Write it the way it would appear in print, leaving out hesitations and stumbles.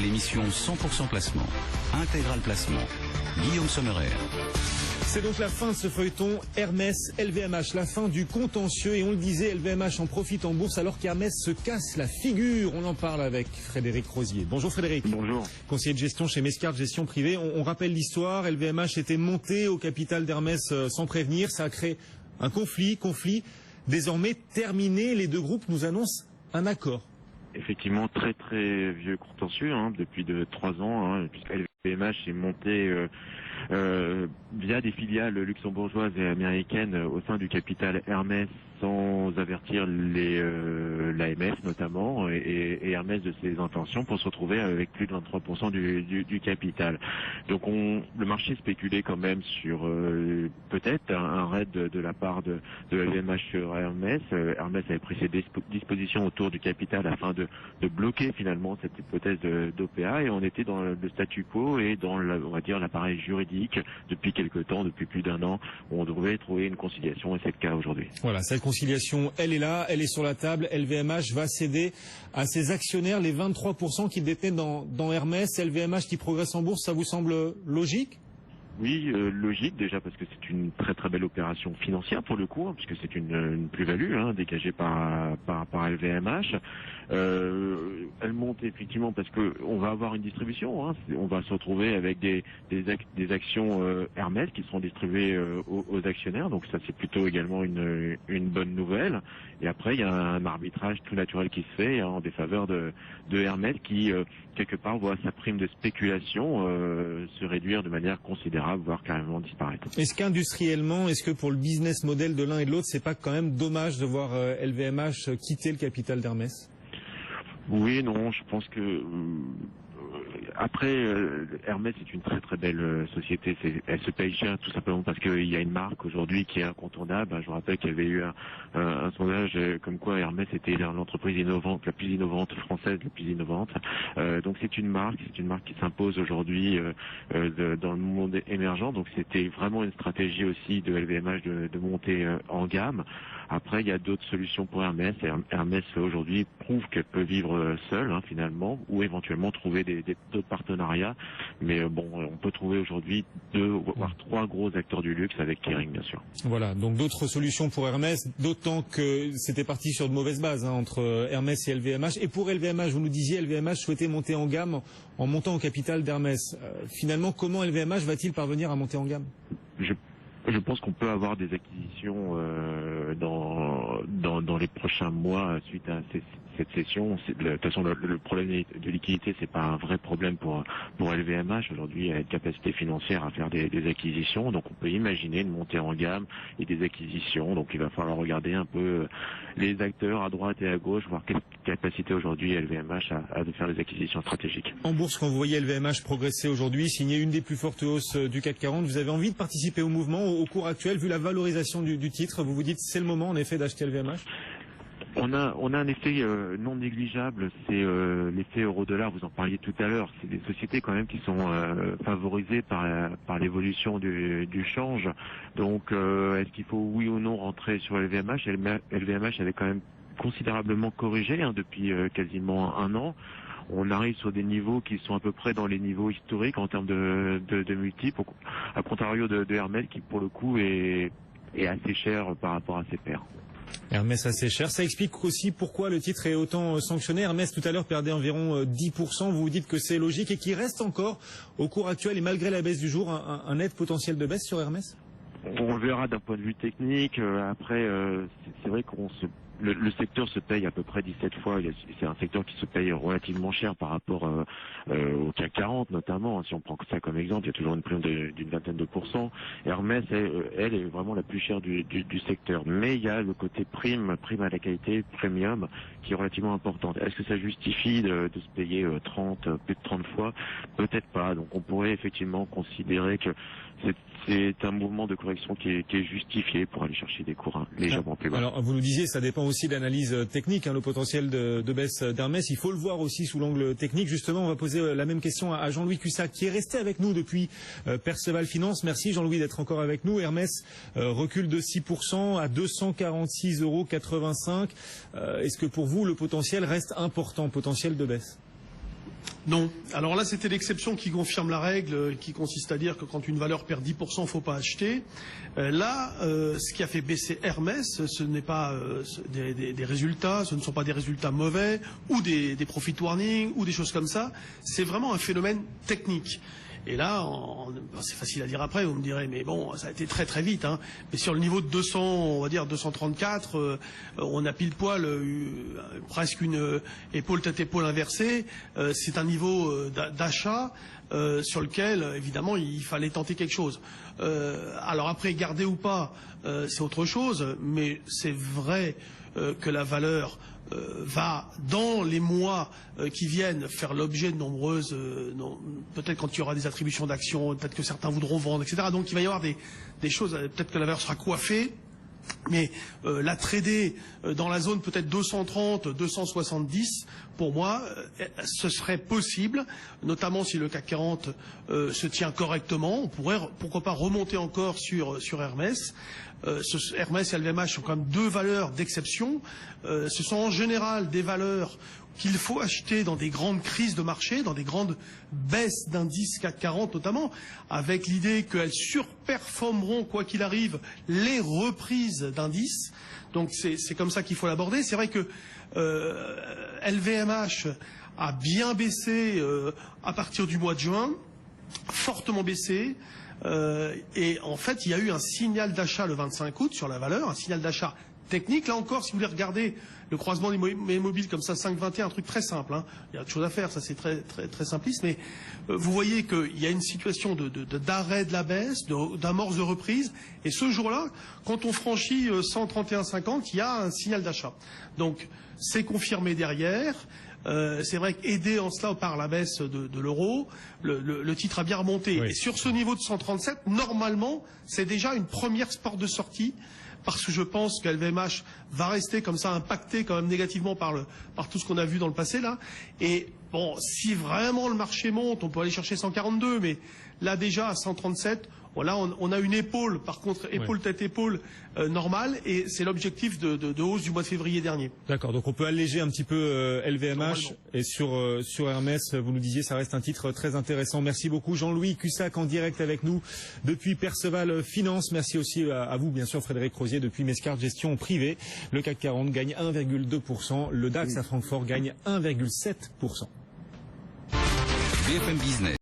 l'émission 100% placement, intégral placement, Guillaume Sommerer. C'est donc la fin de ce feuilleton Hermès LVMH, la fin du contentieux, et on le disait, LVMH en profite en bourse alors qu'Hermès se casse la figure. On en parle avec Frédéric Rosier. Bonjour Frédéric. Bonjour. Conseiller de gestion chez Mescart Gestion Privée. On rappelle l'histoire, LVMH était monté au capital d'Hermès sans prévenir, ça a créé un conflit désormais terminé. Les deux groupes nous annoncent un accord. Effectivement, très très vieux contentieux, depuis 3 ans, puisque LVMH est monté via des filiales luxembourgeoises et américaines au sein du capital Hermès sans avertir l'AMF notamment et Hermès de ses intentions pour se retrouver avec plus de 23% du capital. Donc le marché spéculait quand même sur peut-être un raid de la part de LVMH sur Hermès. Hermès avait pris ses dispositions autour du capital afin de bloquer finalement cette hypothèse d'OPA, et on était dans le statu quo et dans on va dire l'appareil juridique depuis quelque temps, depuis plus d'1 an, où on devait trouver une conciliation, et c'est le cas aujourd'hui. Voilà, cette conciliation, elle est là, elle est sur la table. LVMH va céder à ses actionnaires les 23% qu'il détenait dans Hermès. LVMH qui progresse en bourse, ça vous semble logique ? Oui, logique déjà parce que c'est une très très belle opération financière pour le coup, puisque c'est une plus-value dégagée par LVMH. Elle monte effectivement parce que on va avoir une distribution. On va se retrouver avec des actions Hermès qui seront distribuées aux actionnaires. Donc ça c'est plutôt également une bonne nouvelle. Et après il y a un arbitrage tout naturel qui se fait en défaveur de Hermès qui quelque part voit sa prime de spéculation se réduire de manière considérable, voire carrément disparaître. Est-ce qu'industriellement, est-ce que pour le business model de l'un et de l'autre, c'est pas quand même dommage de voir LVMH quitter le capital d'Hermès ? Oui, non, je pense que après Hermès est une très très belle société. Elle se paye cher tout simplement parce qu'il y a une marque aujourd'hui qui est incontournable. Je vous rappelle qu'il y avait eu un sondage comme quoi Hermès était l'entreprise innovante, la plus innovante française, la plus innovante. Donc c'est une marque qui s'impose aujourd'hui dans le monde émergent. Donc c'était vraiment une stratégie aussi de LVMH de monter en gamme. Après, il y a d'autres solutions pour Hermès. Hermès aujourd'hui prouve qu'elle peut vivre seule finalement, ou éventuellement trouver d'autres partenariats. Mais on peut trouver aujourd'hui 2 voire 3 gros acteurs du luxe avec Kering bien sûr. Voilà, donc d'autres solutions pour Hermès, d'autant que c'était parti sur de mauvaises bases entre Hermès et LVMH. Et pour LVMH, vous nous disiez, LVMH souhaitait monter en gamme en montant au capital d'Hermès. Finalement, comment LVMH va-t-il parvenir à monter en gamme ? Je pense qu'on peut avoir des acquisitions dans les prochains mois suite à cette session. De toute façon, le problème de liquidité, c'est pas un vrai problème pour LVMH. Aujourd'hui, elle a une capacité financière à faire des acquisitions. Donc, on peut imaginer une montée en gamme et des acquisitions. Donc, il va falloir regarder un peu les acteurs à droite et à gauche, voir quelle capacité aujourd'hui LVMH a de faire des acquisitions stratégiques. En bourse, quand vous voyez LVMH progresser aujourd'hui, signer une des plus fortes hausses du CAC 40, vous avez envie de participer au mouvement au cours actuel, vu la valorisation du titre, vous vous dites c'est le moment en effet d'acheter LVMH ? On a un effet non négligeable, c'est l'effet euro-dollar, vous en parliez tout à l'heure. C'est des sociétés quand même qui sont favorisées par l'évolution du change. Donc est-ce qu'il faut oui ou non rentrer sur LVMH ? LVMH avait quand même considérablement corrigé depuis quasiment 1 an. On arrive sur des niveaux qui sont à peu près dans les niveaux historiques en termes de multiples, à contrario de Hermès qui pour le coup est assez cher par rapport à ses pairs. Hermès assez cher, ça explique aussi pourquoi le titre est autant sanctionné. Hermès tout à l'heure perdait environ 10%, vous vous dites que c'est logique et qu'il reste encore au cours actuel et malgré la baisse du jour un net potentiel de baisse sur Hermès ? On verra d'un point de vue technique. Après, c'est vrai le secteur se paye à peu près 17 fois. C'est un secteur qui se paye relativement cher par rapport au CAC 40 notamment. Si on prend ça comme exemple, il y a toujours une prime d'une vingtaine de pourcents. Hermès, elle est vraiment la plus chère du secteur. Mais il y a le côté prime à la qualité, premium, qui est relativement importante. Est-ce que ça justifie de se payer plus de 30 fois ? Peut-être pas. Donc on pourrait effectivement considérer que c'est un mouvement de correction qui est justifié pour aller chercher des cours légèrement plus bas. Alors vous nous disiez, ça dépend aussi de l'analyse technique, le potentiel de baisse d'Hermès. Il faut le voir aussi sous l'angle technique. Justement, on va poser la même question à Jean-Louis Cussac, qui est resté avec nous depuis Perceval Finance. Merci Jean-Louis d'être encore avec nous. Hermès recule de 6% à 246,85 €. Est-ce que pour vous, le potentiel reste important, potentiel de baisse ? Non. Alors là, c'était l'exception qui confirme la règle, qui consiste à dire que quand une valeur perd 10%, il ne faut pas acheter. Ce qui a fait baisser Hermès, ce n'est pas des résultats, ce ne sont pas des résultats mauvais, ou des profit warnings, ou des choses comme ça. C'est vraiment un phénomène technique. Et là, c'est facile à dire après, vous me direz, mais bon, ça a été très très vite. Hein. Mais sur le niveau de 200, on va dire 234, on a pile poil presque une épaule tête épaule inversée. C'est un niveau d'achat sur lequel, évidemment, il fallait tenter quelque chose. Alors après, garder ou pas, c'est autre chose, mais c'est vrai que la valeur va, dans les mois qui viennent, faire l'objet de nombreuses... peut-être quand il y aura des attributions d'actions, peut-être que certains voudront vendre, etc. Donc il va y avoir des choses, peut-être que la valeur sera coiffée, mais la trader dans la zone peut-être 230, 270, pour moi, ce serait possible, notamment si le CAC 40 se tient correctement. On pourrait, pourquoi pas, remonter encore sur Hermès. Hermès et LVMH sont quand même deux valeurs d'exception. Ce sont en général des valeurs qu'il faut acheter dans des grandes crises de marché, dans des grandes baisses d'indices CAC 40 notamment, avec l'idée qu'elles surperformeront, quoi qu'il arrive, les reprises d'indices. Donc c'est comme ça qu'il faut l'aborder. C'est vrai que LVMH a bien baissé à partir du mois de juin, fortement baissé. Et en fait, il y a eu un signal d'achat le 25 août sur la valeur, un signal d'achat technique. Là encore, si vous voulez regarder le croisement des mobiles comme ça, 5,21, un truc très simple. Hein. Il y a autre chose à faire, ça c'est très, très, très simpliste. Mais vous voyez qu'il y a une situation d'arrêt de la baisse, d'amorce de reprise. Et ce jour-là, quand on franchit 131,50, il y a un signal d'achat. Donc, c'est confirmé derrière. C'est vrai qu'aidé en cela par la baisse de l'euro, le titre a bien remonté. Oui. Et sur ce niveau de 137, normalement, c'est déjà une première porte de sortie, parce que je pense qu'LVMH va rester comme ça impacté quand même négativement par tout ce qu'on a vu dans le passé là. Et bon, si vraiment le marché monte, on peut aller chercher 142, mais là déjà à 137, voilà, on a une épaule, par contre, épaule tête épaule normale, et c'est l'objectif de hausse du mois de février dernier. D'accord, donc on peut alléger un petit peu LVMH, et sur Hermès, vous nous disiez, ça reste un titre très intéressant. Merci beaucoup Jean-Louis Cussac en direct avec nous depuis Perceval Finance. Merci aussi à vous, bien sûr, Frédéric Rosier, depuis Mescart Gestion Privée. Le CAC 40 gagne 1,2%, le DAX à Francfort gagne 1,7%. BFM Business.